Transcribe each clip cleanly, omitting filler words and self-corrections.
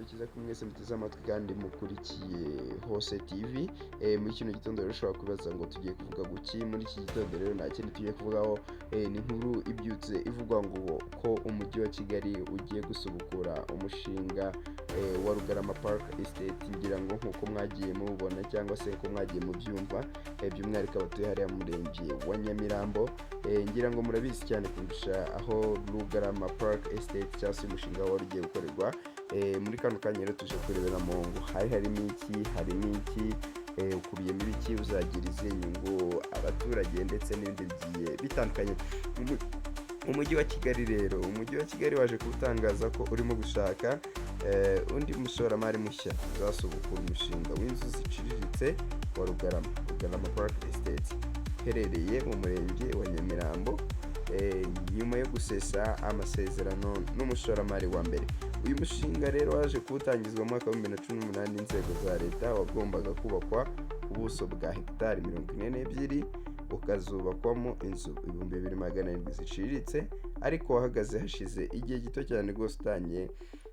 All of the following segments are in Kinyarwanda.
cyiza ko mwese muteze amatwi kandi mukurikiye Hose TV. Muri kino gitondo rero ushobora kwibaza ngo tugiye kuvuga guki. Muri iki gitondo rero nta kindi tugiye kuvugaho, ni inkuru ibyutse ivuga ngo ko umujyi wa Kigali ugiye gusubukura umushinga wa Rugarama Park Estate. Ngira ngo nkuko mwagiye mubona cyangwa se ko mwagiye mubyumva, by'umwihariko abatuye hariya mu murenge wa Nyamirambo, ngira ngo murabizi cyane kurusha aho Rugarama Park Estate cyangwa se umushinga wari ugiye gukorerwa. Muri kano kanya rero tuje kurebera mu ngo harimo iki, ukubiyemo ibiki, uzagira izihe nyungu abaturage ndetse n'ibindi bigiye bitandukanye. Umujyi wa Kigali rero, umujyi wa Kigali waje kutangaza ko urimo gushaka undi mushoramari mushya uzasubukura umushinga w'inzu ziciriritse wa Rugarama Park Estate uherereye mu murenge wa Nyamirambo, nyuma yo gusesa amasezerano n'umushoramari wa mbere. Uyu mushinga rero waje kuwutangizwa mu mwaka wa 2018 n'inzego za leta, wagombaga kubakwa ku buso bwa hegitari 42, ukazubakwamo inzu 2700 ziciriritse, ariko wahagaze hashize igihe gito cyane rwose utangiye.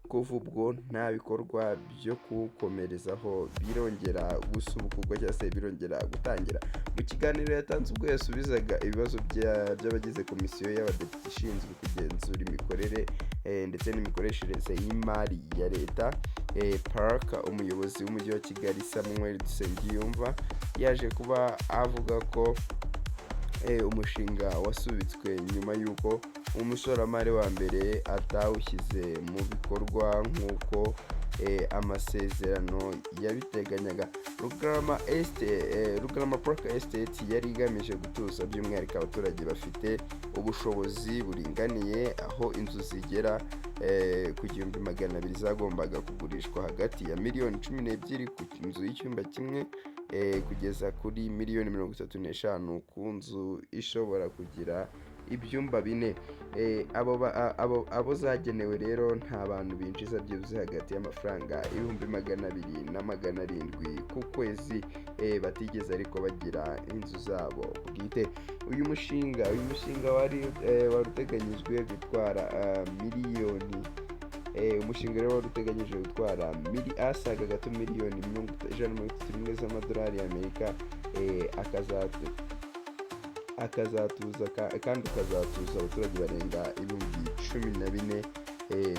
Kuva ubwo nta bikorwa byo kuwukomerezaho birongera gusubukurwa cyangwa se birongera gutangira. Mu kiganiro yatanze ubwo yasubizaga ibibazo by'abagize komisiyo y'abadepite ishinzwe kugenzura imikorere ndetse n'imikoreshereze y'imari ya leta Park, umuyobozi w'umujyi wa Kigali Samuel Dusengiyumva yaje kuba avuga ko umushinga wasubitswe nyuma y'uko umushoramari wa mbere atawushyize mu bikorwa nk'uko amasezerano yabiteganyaga. Rugarama Park Estate yari igamije gutuza by'umwihariko abaturage bafite ubushobozi buringaniye, aho inzu zigera ku 200,000 zagombaga kugurishwa hagati ya miliyoni 12 ku nzu y'icyumba kimwe kugeza kuri miliyoni 35 ku nzu ishobora kugira ibyumba 4. Abo zagenewe rero nta bantu binjiza byibuze hagati y'amafaranga 200,000 na 700 ku kwezi, batigeze ariko bagira inzu zabo bwite. Uyu mushinga wari uteganyijwe gutwara miliyoni umushinga rero wari uteganyije gutwara asaga gato miliyoni 131 z'amadolari y'Amerika, akazatuza abaturage barenga 14,000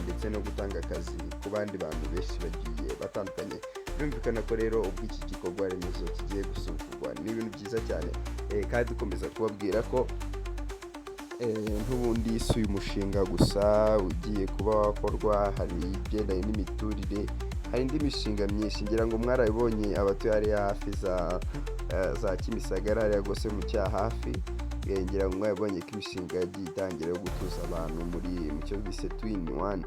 ndetse no gutanga akazi ku bandi bantu benshi bagiye batandukanye. Birumvikana ko rero ubwo iki gikorwa remezo kigiye gusubukurwa ni ibintu byiza cyane, kandi dukomeza kubabwira ko n'ubundi si uyu mushinga gusa ugiye kuba wakorwa, hari ibyendanye n'imiturire, hari indi mishinga myinshi. Ngira ngo mwarabibonye abatuye hariya hafi za Kimisagara hariya rwose mu cyaha hafi, ngira ngo mwabibonye ko imishinga yagiye itangira yo gutuza abantu mu cyo bise 2-in-1,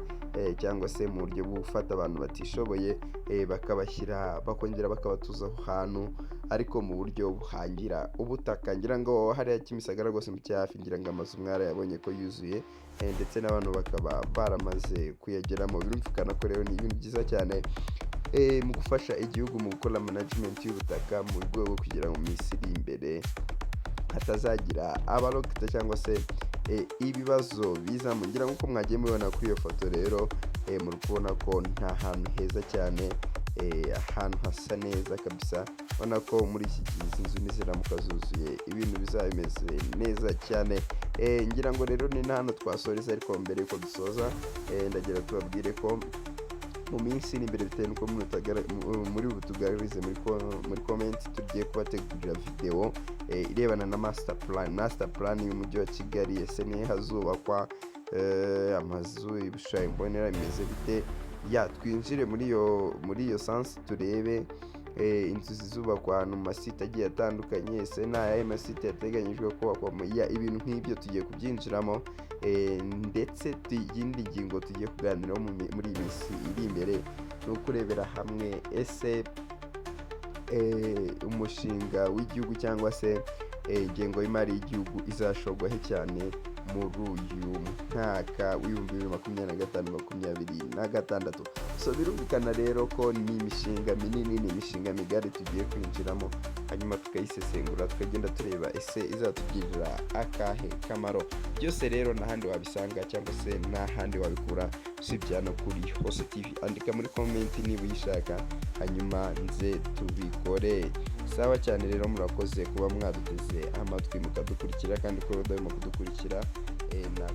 cyangwa se mu buryo bwo gufata abantu batishoboye bakongera bakabatuza aho hantu, ariko mu buryo buhangira ubutaka. Ngira ngo hariya Kimisagara rwose mu cyahafi, ngira ngo amazu mwarayabonye ko yuzuye, ndetse n'abantu bakaba baramaze kuyageramo. Birumvikana ko rero ni ibintu byiza cyane mu gufasha igihugu mu gukora management y'ubutaka, mu rwego rwo kugira ngo mu minsi iri imbere hatazagira abarokita cyangwa se ibibazo bizamo. Ngira ngo uko mwagiye mubibona kuri iyo foto rero, muri kubona ko nta hantu heza cyane, ahantu hasa neza kabisa. ubona ko muri iki gihe izi nzu niziramuka zuzuye ibintu bizaba bimeze neza cyane. Ngira ngo rero ni hano twasoreza, ariko mbere yuko dusoza ndagira tubabwire ko mu minsi iri imbere, bitewe n'uko muri butugarurize muri comment, tugiye kubategurira video irebana na master plan y'umujyi wa Kigali. Ese ni hazubakwa amazu, ibishushanyo mbonera bimeze bite? Twinjire muri iyo sense, turebe inzu zizubakwa ahantu mu masite agiye atandukanye. Ese ni ayahe masite yateganyijwe kubakwamo? Ibintu nk'ibyo tugiye kubyinjiramo, ndetse iyindi ngingo tugiye kuganiraho muri iyi minsi iri imbere ni ukurebera hamwe ese umushinga w'igihugu cyangwa se ingengo y'imari y'igihugu izashorwaho cyane muri uyu mwaka w'ibihumbi bibiri makumyabiri na gatanu makumyabiri na gatandatu. So birumvikana rero ko ni imishinga minini, ni imishinga migari tugiye kwinjiramo, hanyuma tukayisesengura tukagenda tureba ese izatugirira akahe kamaro. Byose rero n'ahandi wabisanga cyangwa se n'ahandi wabikura usibye hano kuri Hose TV. Andika muri comment niba uyishaka, hanyuma nze tubikore. Sawa cyane rero, murakoze kuba mwaduteze amatwi mukadukurikira, kandi ko mudahwema kudukurikira na